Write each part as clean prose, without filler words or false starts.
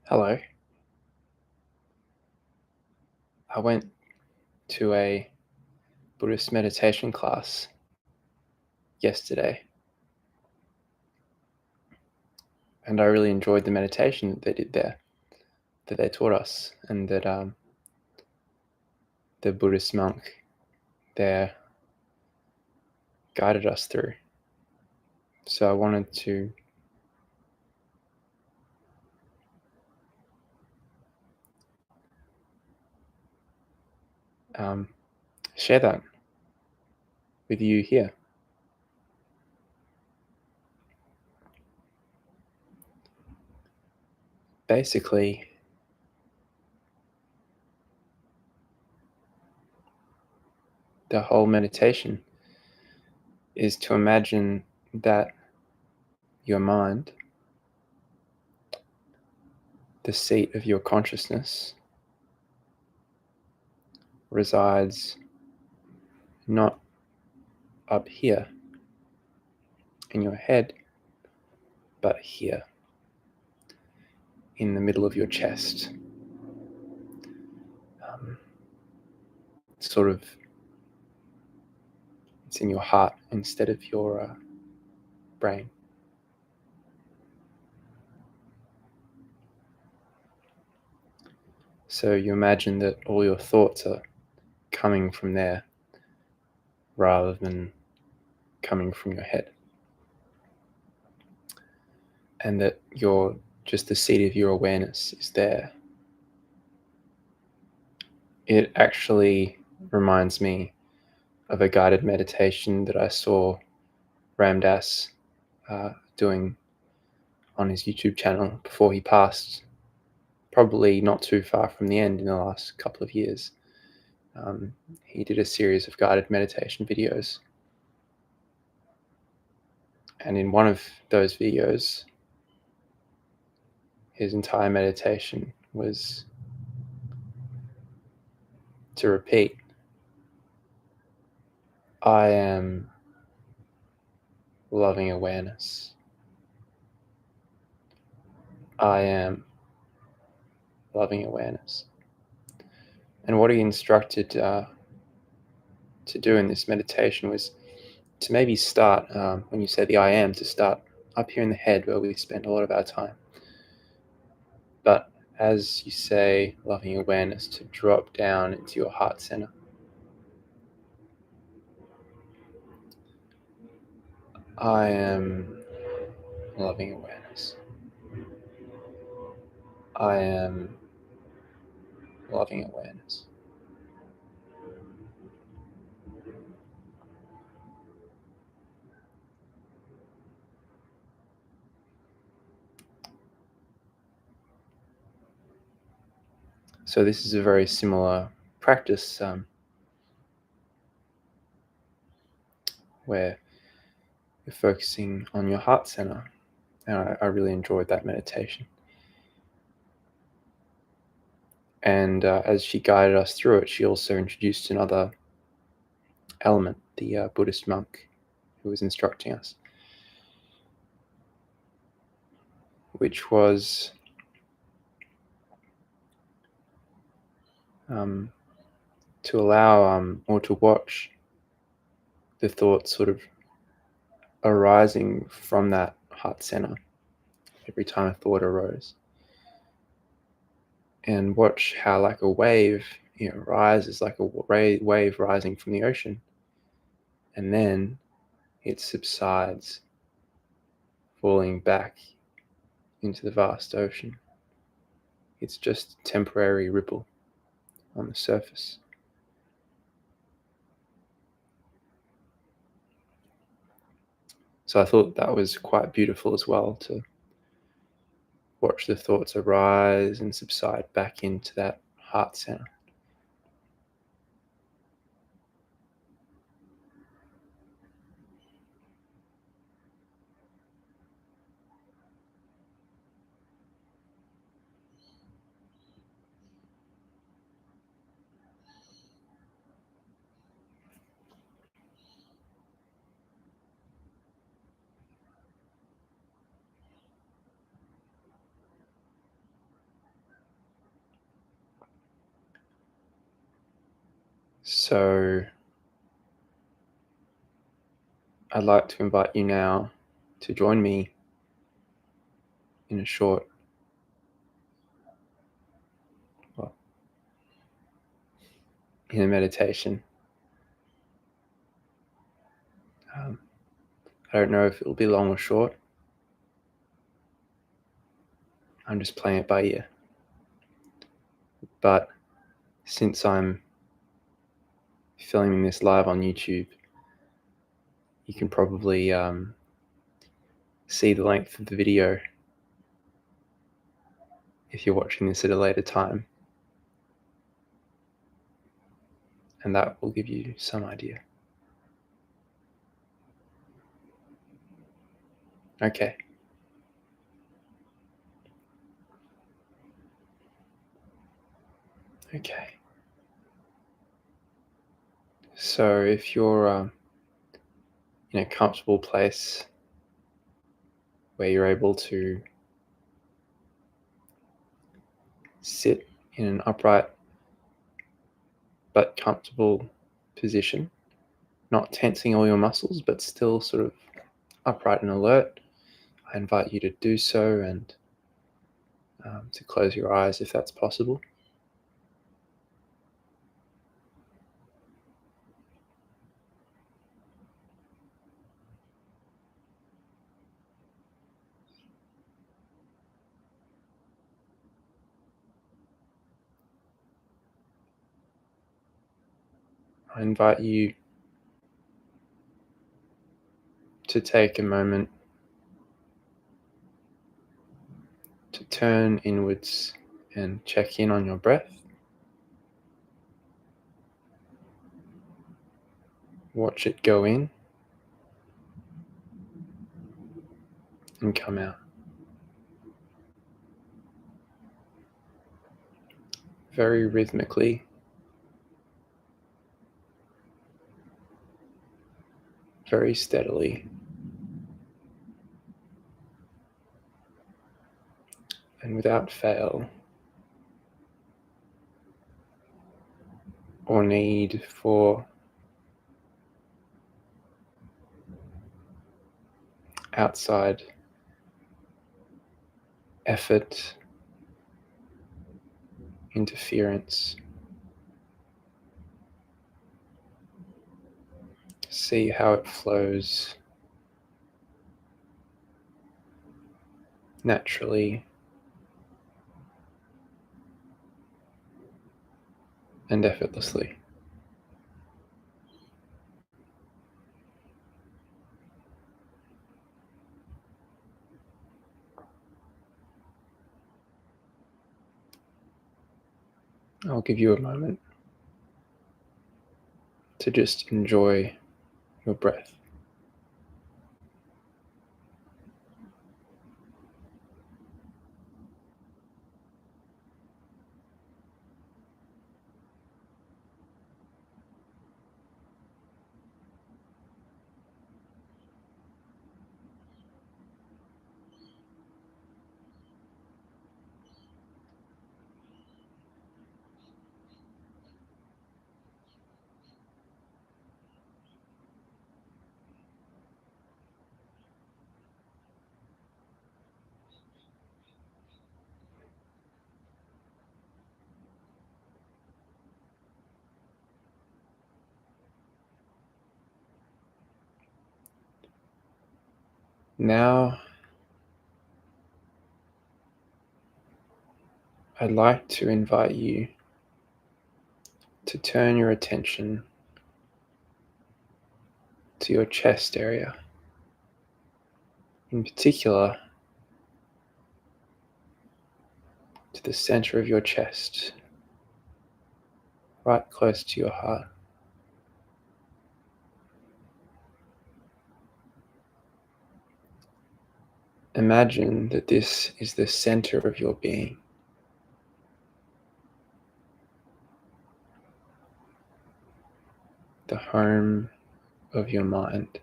Hello. I went to a Buddhist meditation class yesterday, and I really enjoyed the meditation that they did there, that they taught us, and that the Buddhist monk there guided us through. So I wanted to um, share that with you here. Basically, the whole meditation is to imagine that your mind, the seat of your consciousness, resides not up here in your head, but here in the middle of your chest. Um, sort of, it's in your heart instead of your brain. So you imagine that all your thoughts are coming from there rather than coming from your head. And that just the seat of your awareness is there. It actually reminds me of a guided meditation that I saw Ram Dass doing on his YouTube channel before he passed, probably not too far from the end in the last couple of years. He did a series of guided meditation videos. And in one of those videos, his entire meditation was to repeat, I am loving awareness. I am loving awareness. And what he instructed to do in this meditation was to maybe start, when you say the I am, to start up here in the head where we spend a lot of our time. But as you say loving awareness, to drop down into your heart center. I am loving awareness. I am loving awareness. So this is a very similar practice where you're focusing on your heart center. And I really enjoyed that meditation. And as she guided us through it, she also introduced another element, the Buddhist monk who was instructing us, which was to allow or to watch the thoughts sort of arising from that heart center every time a thought arose, and watch how, like a wave, rises, like a wave rising from the ocean, and then it subsides, falling back into the vast ocean. It's just a temporary ripple on the surface. So I thought that was quite beautiful as well, to watch the thoughts arise and subside back into that heart center. So I'd like to invite you now to join me in a short, well, in a meditation. I don't know if it'll be long or short. I'm just playing it by ear. But since I'm filming this live on YouTube, you can probably see the length of the video if you're watching this at a later time. And that will give you some idea. Okay. Okay. So if you're in a comfortable place where you're able to sit in an upright but comfortable position, not tensing all your muscles, but still sort of upright and alert, I invite you to do so and to close your eyes if that's possible. I invite you to take a moment to turn inwards and check in on your breath. Watch it go in and come out. Very rhythmically, very steadily, and without fail or need for outside effort, interference. See how it flows naturally and effortlessly. I'll give you a moment to just enjoy your breath. Now, I'd like to invite you to turn your attention to your chest area. In particular, to the center of your chest, right close to your heart. Imagine that this is the center of your being. The home of your mind.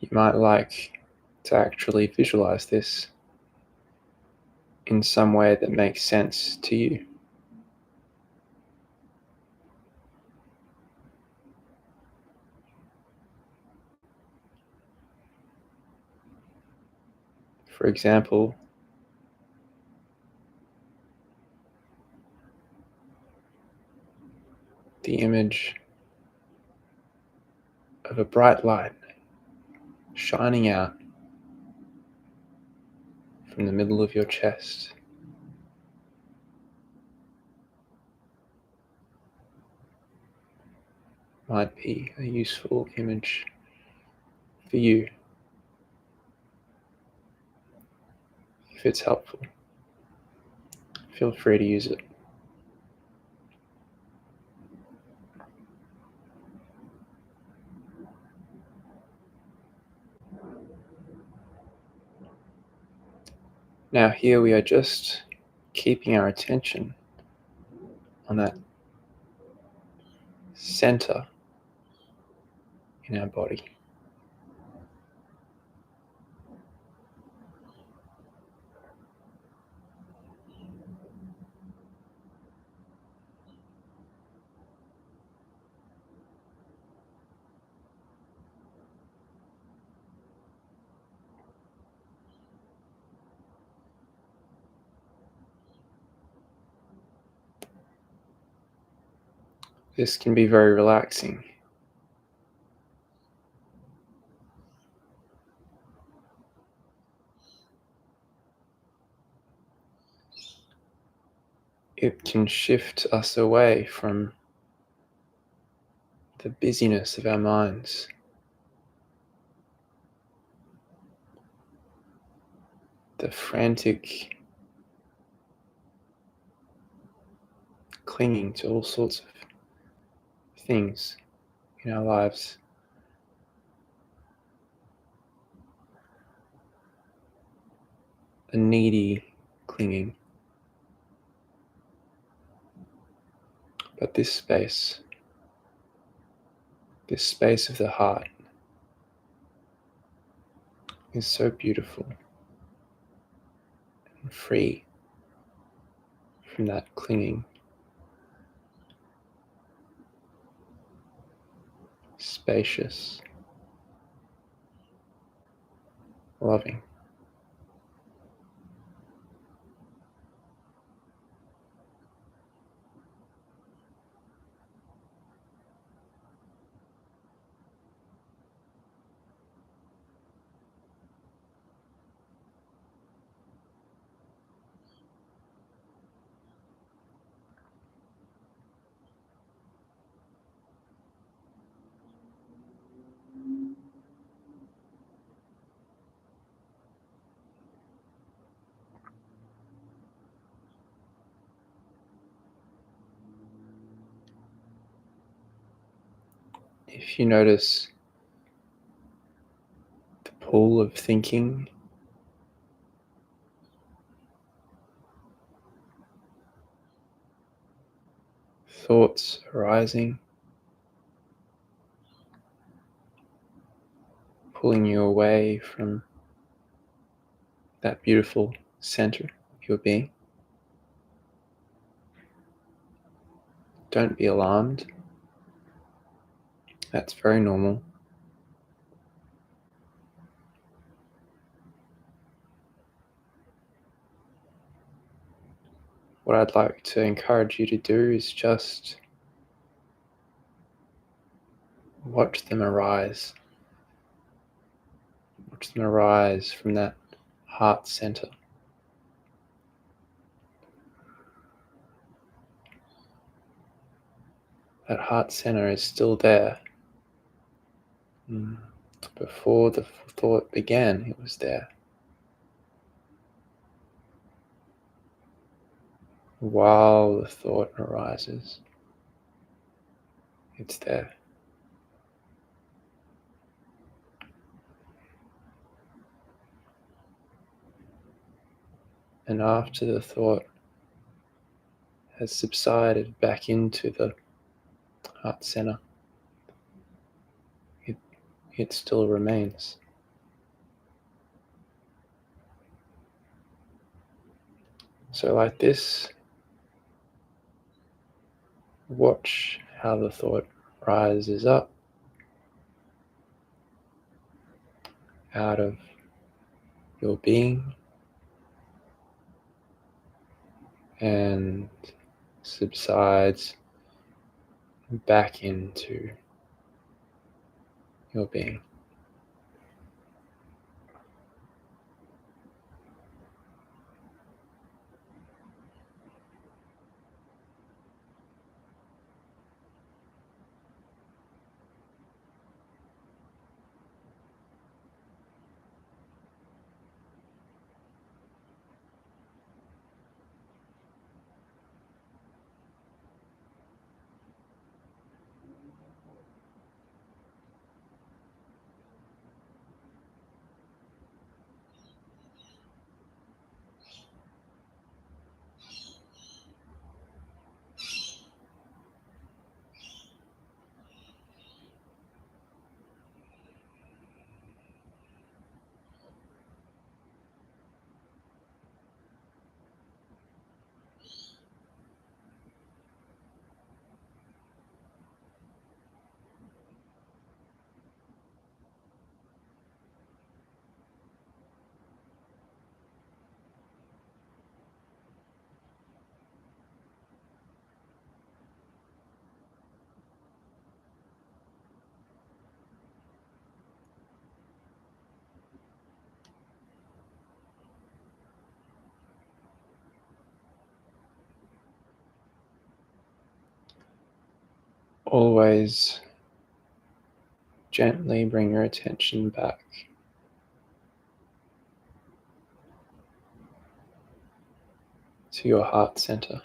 You might like to actually visualize this in some way that makes sense to you. For example, the image of a bright light shining out from the middle of your chest. Might be a useful image for you. If it's helpful, feel free to use it. Now here we are just keeping our attention on that center in our body. This can be very relaxing. It can shift us away from the busyness of our minds, the frantic clinging to all sorts of things in our lives. A needy clinging. But this space of the heart is so beautiful and free from that clinging, spacious, loving. If you notice the pull of thinking, thoughts arising, pulling you away from that beautiful center of your being, don't be alarmed. That's very normal. What I'd like to encourage you to do is just watch them arise. Watch them arise from that heart center. That heart center is still there. Before the thought began, it was there. While the thought arises, it's there. And after the thought has subsided back into the heart center, it still remains. So, like this, watch how the thought rises up out of your being and subsides back into your being. Always gently bring your attention back to your heart center.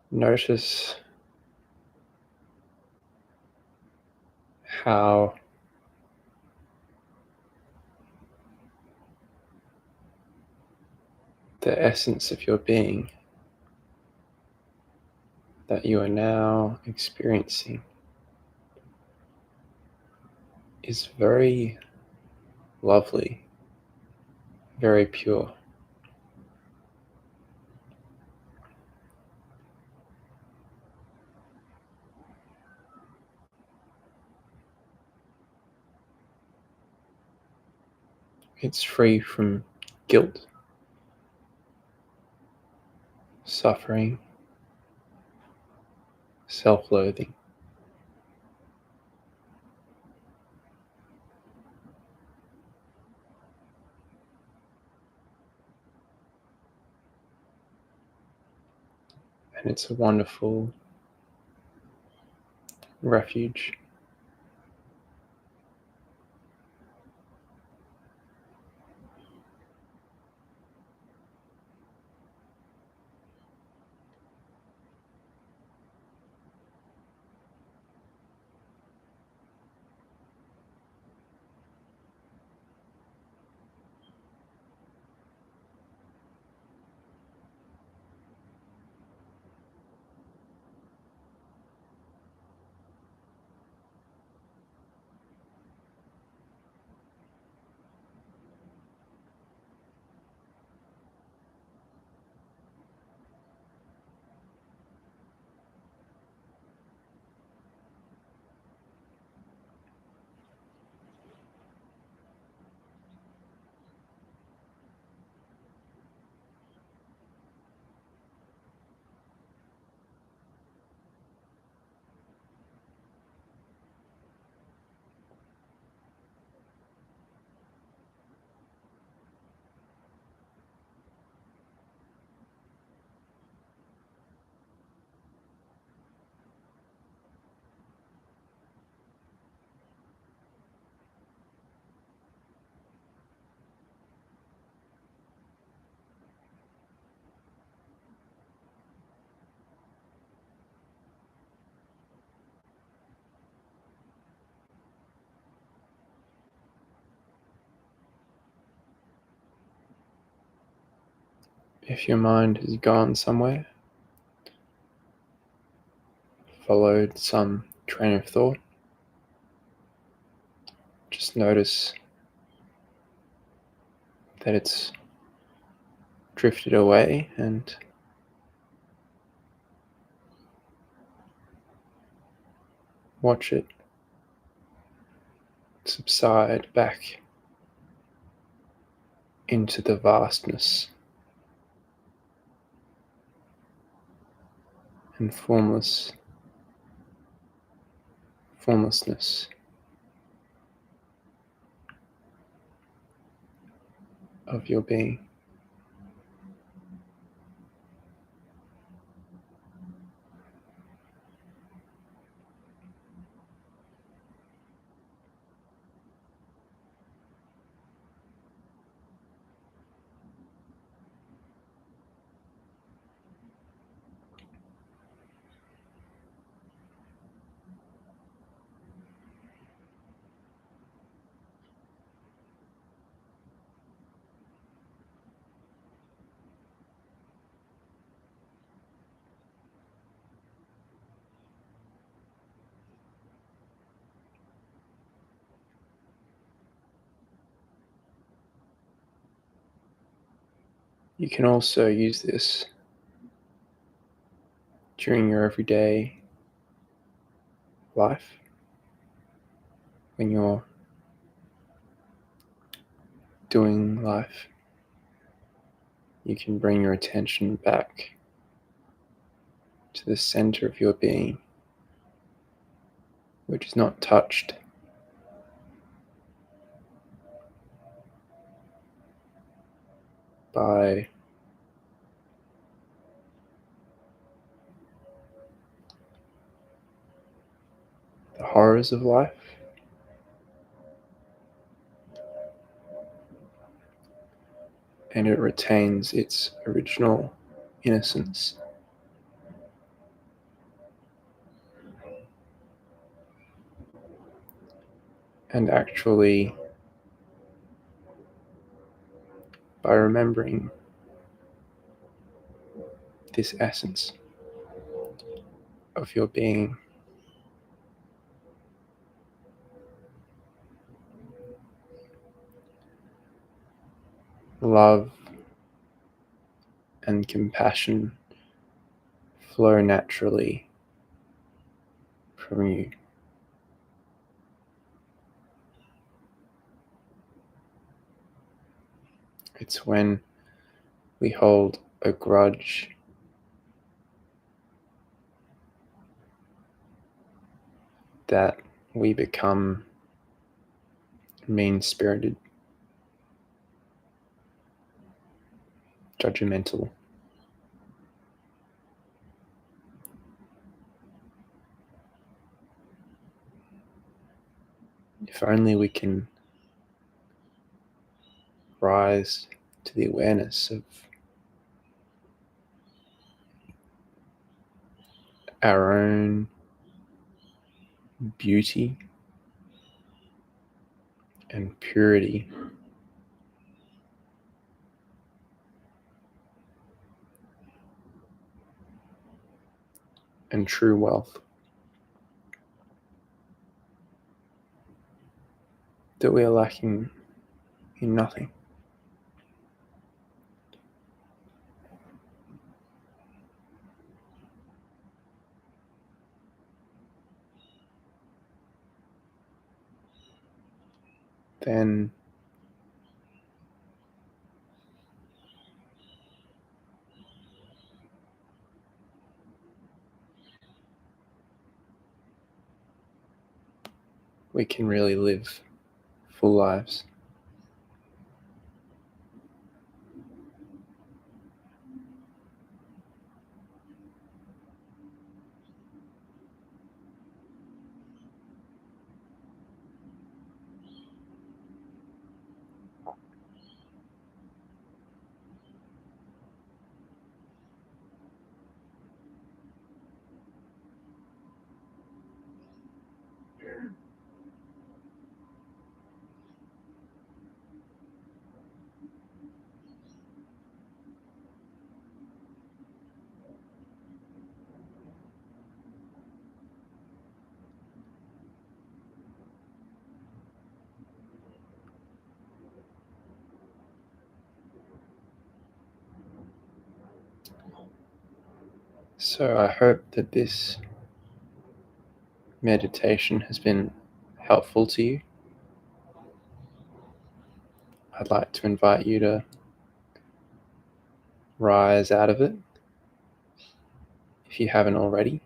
Notice how the essence of your being that you are now experiencing is very lovely, very pure. It's free from guilt, suffering, self-loathing. And it's a wonderful refuge. If your mind has gone somewhere, followed some train of thought. Just notice that it's drifted away and watch it subside back into the vastness and formlessness of your being. You can also use this during your everyday life when you're doing life. You can bring your attention back to the center of your being, which is not touched by the horrors of life, and it retains its original innocence. And actually, by remembering this essence of your being, love and compassion flow naturally from you. It's when we hold a grudge that we become mean-spirited, judgmental. If only we can rise to the awareness of our own beauty and purity, and true wealth, that we are lacking in nothing. Then we can really live full lives. So I hope that this meditation has been helpful to you. I'd like to invite you to rise out of it if you haven't already.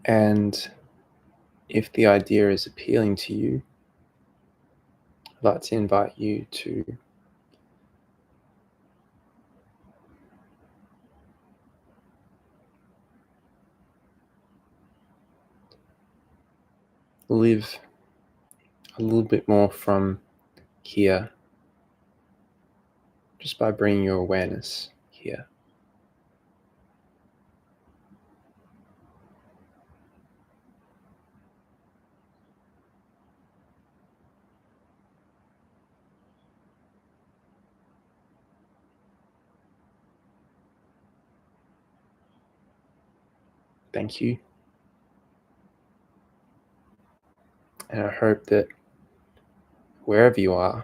And if the idea is appealing to you, I'd like to invite you to live a little bit more from here just by bringing your awareness here. Thank you. And I hope that wherever you are,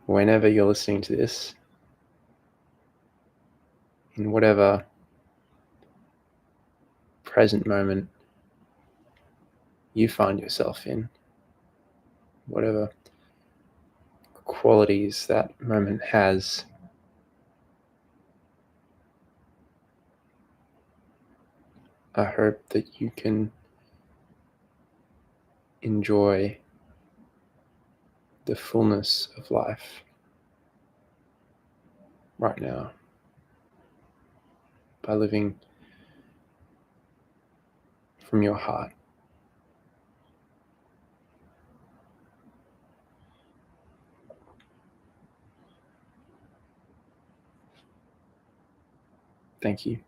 whenever you're listening to this, in whatever present moment you find yourself in, whatever qualities that moment has, I hope that you can enjoy the fullness of life right now by living from your heart. Thank you.